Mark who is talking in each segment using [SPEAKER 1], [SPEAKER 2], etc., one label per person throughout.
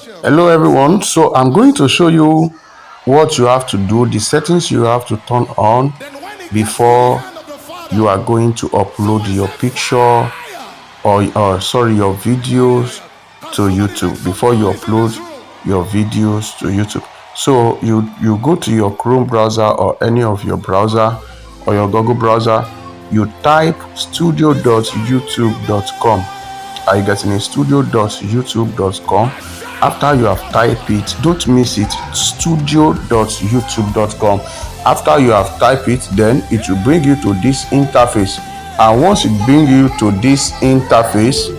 [SPEAKER 1] Hello everyone, so I'm going to show you what you have to do, the settings you have to turn on before you are going to upload your picture or your videos to YouTube, before you upload your videos to YouTube. So you go to your Chrome browser or any of your browser or your Google browser, you type studio.youtube.com. Are you getting it? Studio.youtube.com. After you have typed it, don't miss it, studio.youtube.com. After you have typed it, then it will bring you to this interface. And once it brings you to this interface,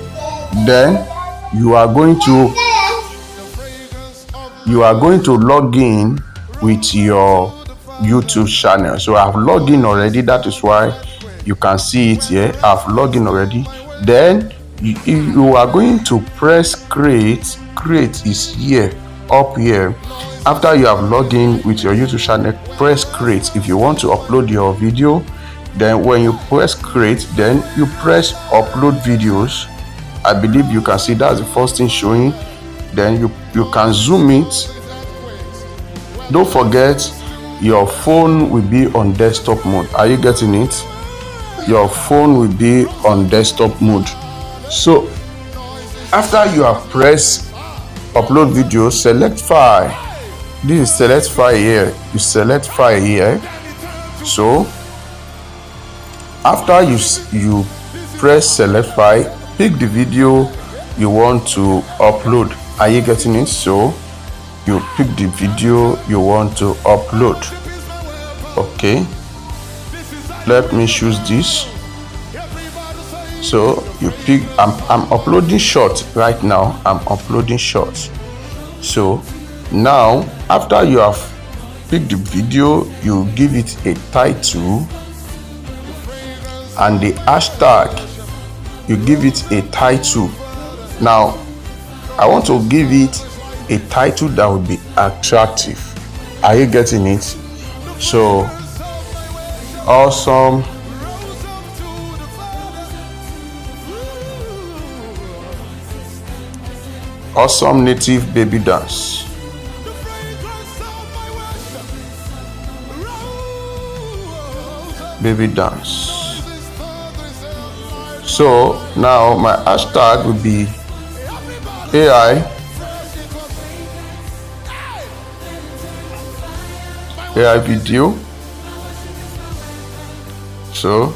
[SPEAKER 1] then you are going to log in with your YouTube channel. So I've logged in already. That is why you can see it here. I've logged in already. Then you are going to press create. Create is here, up here. After you have logged in with your YouTube channel, press create if you want to upload your video. Then when you press create, then you press upload videos. I believe you can see that's the first thing showing. Then you can zoom it. Don't forget, your phone will be on desktop mode. Are you getting it? Your phone will be on desktop mode. So after you have pressed upload video, select file. This is select file here. You select file here. So after you press select file, pick the video you want to upload. Are you getting it? So you pick the video you want to upload. Okay, let me choose this. So you pick, I'm uploading short right now. I'm uploading short. So now after you have picked the video, you give it a title and the hashtag, you give it a title. Now I want to give it a title that will be attractive. Are you getting it? So awesome native baby dance. Baby dance. So now my hashtag will be AI video. So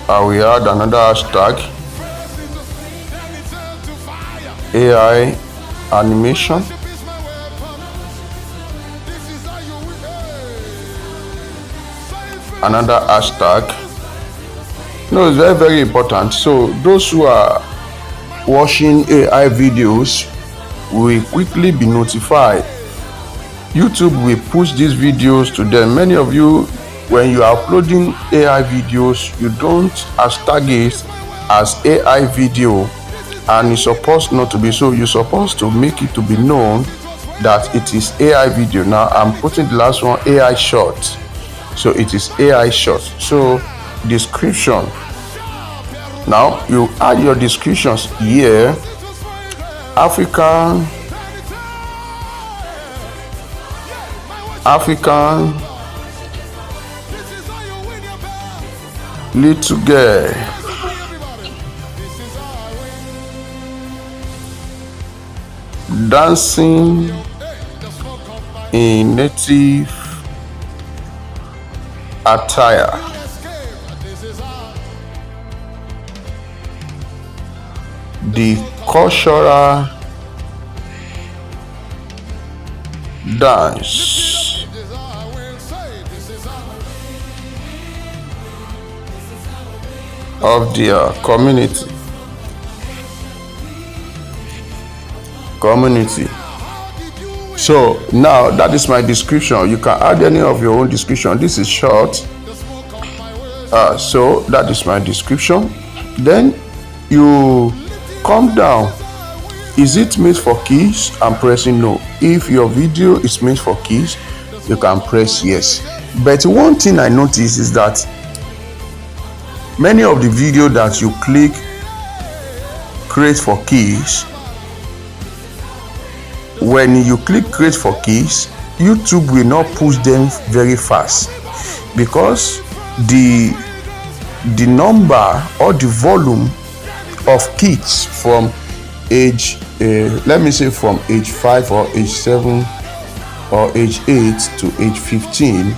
[SPEAKER 1] I will add another hashtag, AI animation. Another hashtag. No, it's very, very important. So those who are watching AI videos will quickly be notified. YouTube will push these videos to them. Many of you, when you are uploading AI videos, you don't hashtag it as AI video, and it's supposed not to be so. You're supposed to make it to be known that it is AI video. Now I'm putting the last one, AI short. So it is AI short. So description. Now you add your descriptions here. African little girl dancing in native attire. The cultural dance of their community. So now that is my description. You can add any of your own description. This is short. So that is my description. Then you come down. Is it made for kids? I'm pressing no. If your video is made for kids, you can press yes. But one thing I notice is that many of the video that you click create for kids, when you click create for kids, YouTube will not push them very fast, because the number or the volume of kids from age let me say from age 5 or age 7 or age 8 to age 15,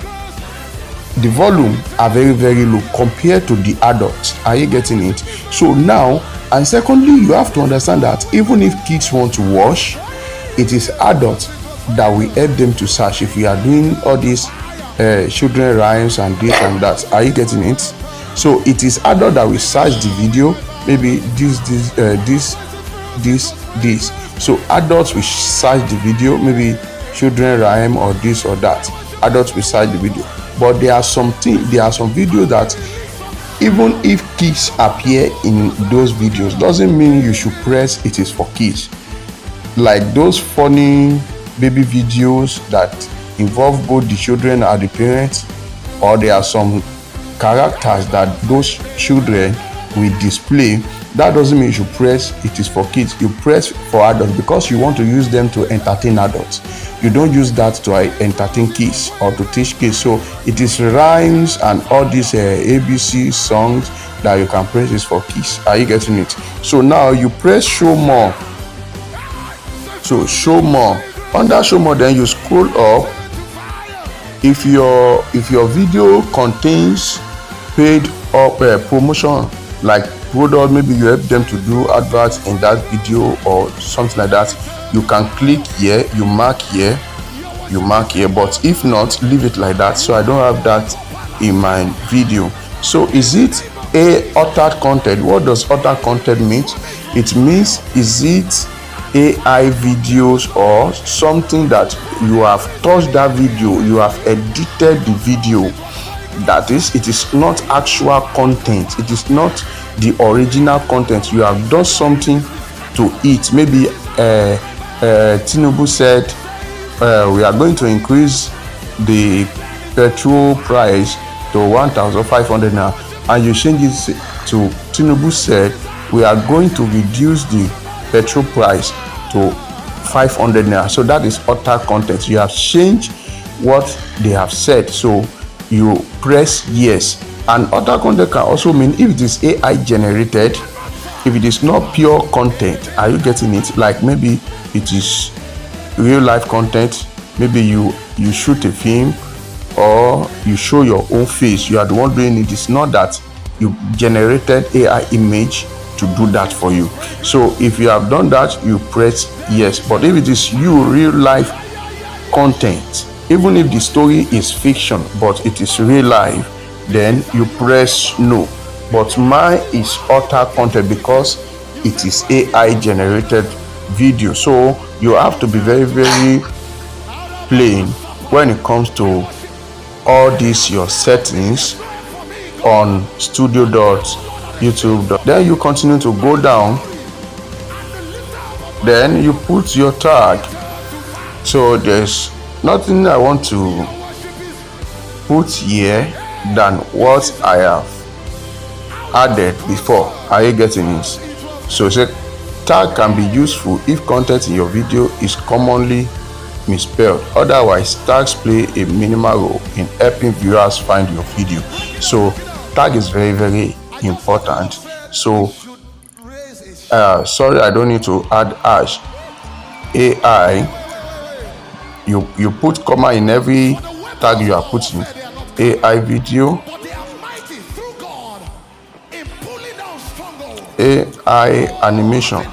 [SPEAKER 1] the volume are very very low compared to the adults. Are you getting it? So now, and secondly, you have to understand that even if kids want to watch, it is adults that will help them to search. If we are doing all these children rhymes and this and that, are you getting it? So it is adult that will search the video, maybe this. So adults will search the video, maybe children rhyme or this or that. Adults will search the video. But there are some videos that even if kids appear in those videos, doesn't mean you should press it is for kids. Like those funny baby videos that involve both the children and the parents, or there are some characters that those children will display, that doesn't mean you should press it is for kids. You press for adults because you want to use them to entertain adults. You don't use that to entertain kids or to teach kids. So it is rhymes and all these ABC songs that you can press is for kids. Are you getting it? So now you press show more. So show more. Under show more, then you scroll up. If your video contains paid or promotion, like product, maybe you help them to do adverts in that video or something like that, you can click here, you mark here. But if not, leave it like that. So I don't have that in my video. So is it a altered content? What does altered content mean? It means, is it AI videos or something that you have touched that video, you have edited the video? That is, it is not actual content. It is not the original content. You have done something to it. Maybe Tinubu said we are going to increase the petrol price to 1,500 now, and you change it to Tinubu said we are going to reduce the petrol price to 500 naira. So that is utter content. You have changed what they have said, so you press yes. And other content can also mean if it is AI generated, if it is not pure content. Are you getting it? Like maybe it is real life content, maybe you shoot a film or you show your own face, you are the one doing it. It's not that you generated AI image to do that for you. So if you have done that, you press yes. But if it is you real life content, even if the story is fiction but it is real life, then you press no. But mine is utter content because it is AI generated video. So you have to be very very plain when it comes to all these your settings on studio.youtube. Then you continue to go down, then you put your tag. So there's nothing I want to put here than what I have added before. Are you getting it? So say tag can be useful if content in your video is commonly misspelled. Otherwise, tags play a minimal role in helping viewers find your video. So tag is very very important. So sorry, I don't need to add hash. AI, you put comma in every tag you are putting. AI video, AI animation,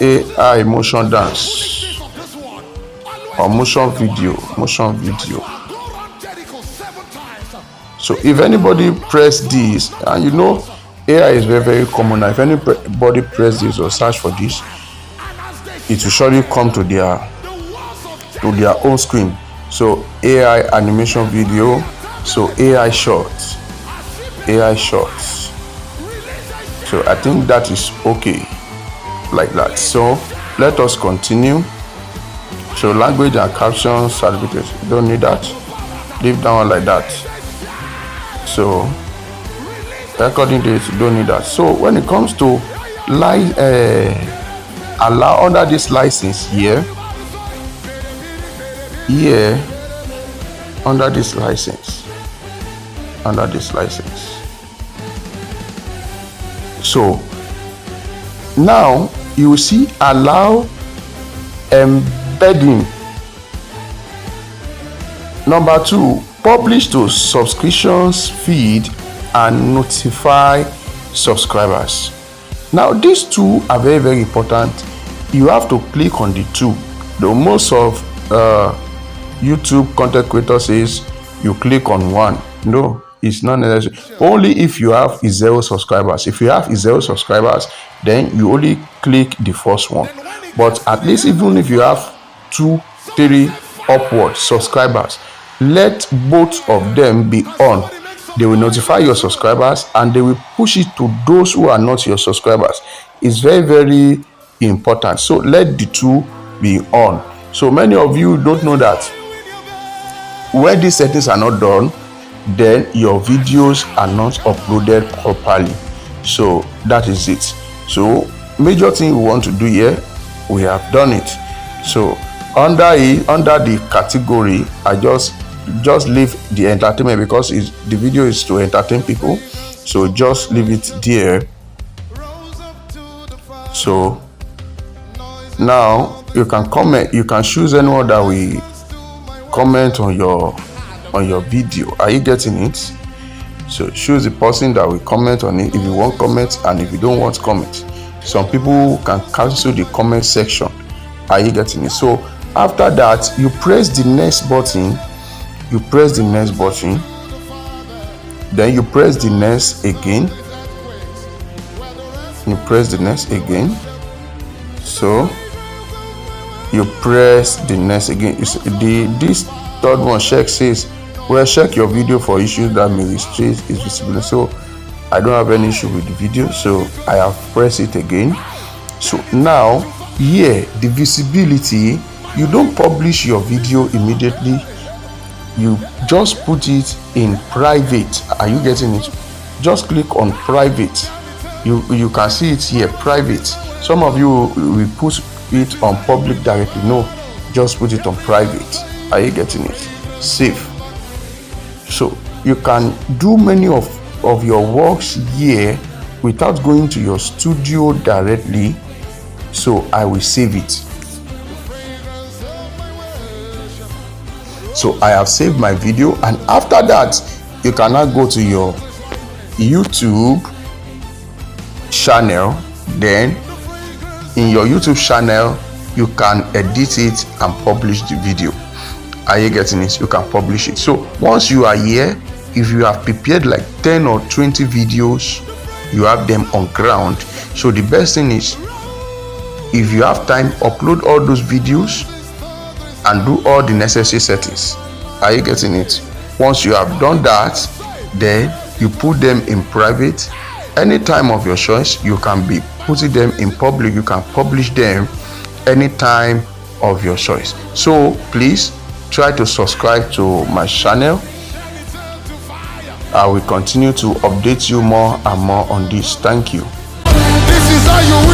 [SPEAKER 1] AI motion dance, or motion video. So if anybody press this, and you know AI is very very common now, if anybody press this or search for this, it will surely come to their own screen. So AI animation video, so AI shorts. So I think that is okay like that. So let us continue. So language and captions certificates, don't need that, leave that one like that. So recording dates, don't need that. So when it comes to allow under this license here, under this license, so now you will see allow embedding. Number 2, publish to subscriptions feed and notify subscribers. Now these two are very, very important. You have to click on the two. The most of YouTube content creators says you click on one. No, it's not necessary. Only if you have 0 subscribers. If you have 0 subscribers, then you only click the first one. But at least even if you have 2, 3 upward subscribers, let both of them be on. They will notify your subscribers and they will push it to those who are not your subscribers. It's very, very important. So let the two be on. So many of you don't know that when these settings are not done, then your videos are not uploaded properly. So that is it. So major thing we want to do here, we have done it. So under the category, I just leave the entertainment because the video is to entertain people. So just leave it there. So now you can comment, you can choose anyone that will comment on your video. Are you getting it? So choose the person that will comment on it if you want comment, and if you don't want comment. Some people can cancel the comment section. Are you getting it? So after that, you press the next button. Then you press the next again. So you press the next again. This third one says, well, check your video for issues that may restrict its visibility. So I don't have any issue with the video, so I have pressed it again. So now here, the visibility, you don't publish your video immediately. You just put it in private. Are you getting it? Just click on private. You can see it here, private. Some of you will put it on public directly. No, just put it on private. Are you getting it? Save. So you can do many of your works here without going to your studio directly. So I will save it. So I have saved my video, and after that you can now go to your YouTube channel. Then in your YouTube channel you can edit it and publish the video. Are you getting it? You can publish it. So once you are here, if you have prepared like 10 or 20 videos, you have them on ground. So the best thing is, if you have time, upload all those videos and do all the necessary settings. Are you getting it? Once you have done that, then you put them in private. Any time of your choice, you can be putting them in public. You can publish them anytime of your choice. So please try to subscribe to my channel. I will continue to update you more and more on this. Thank you. This is how you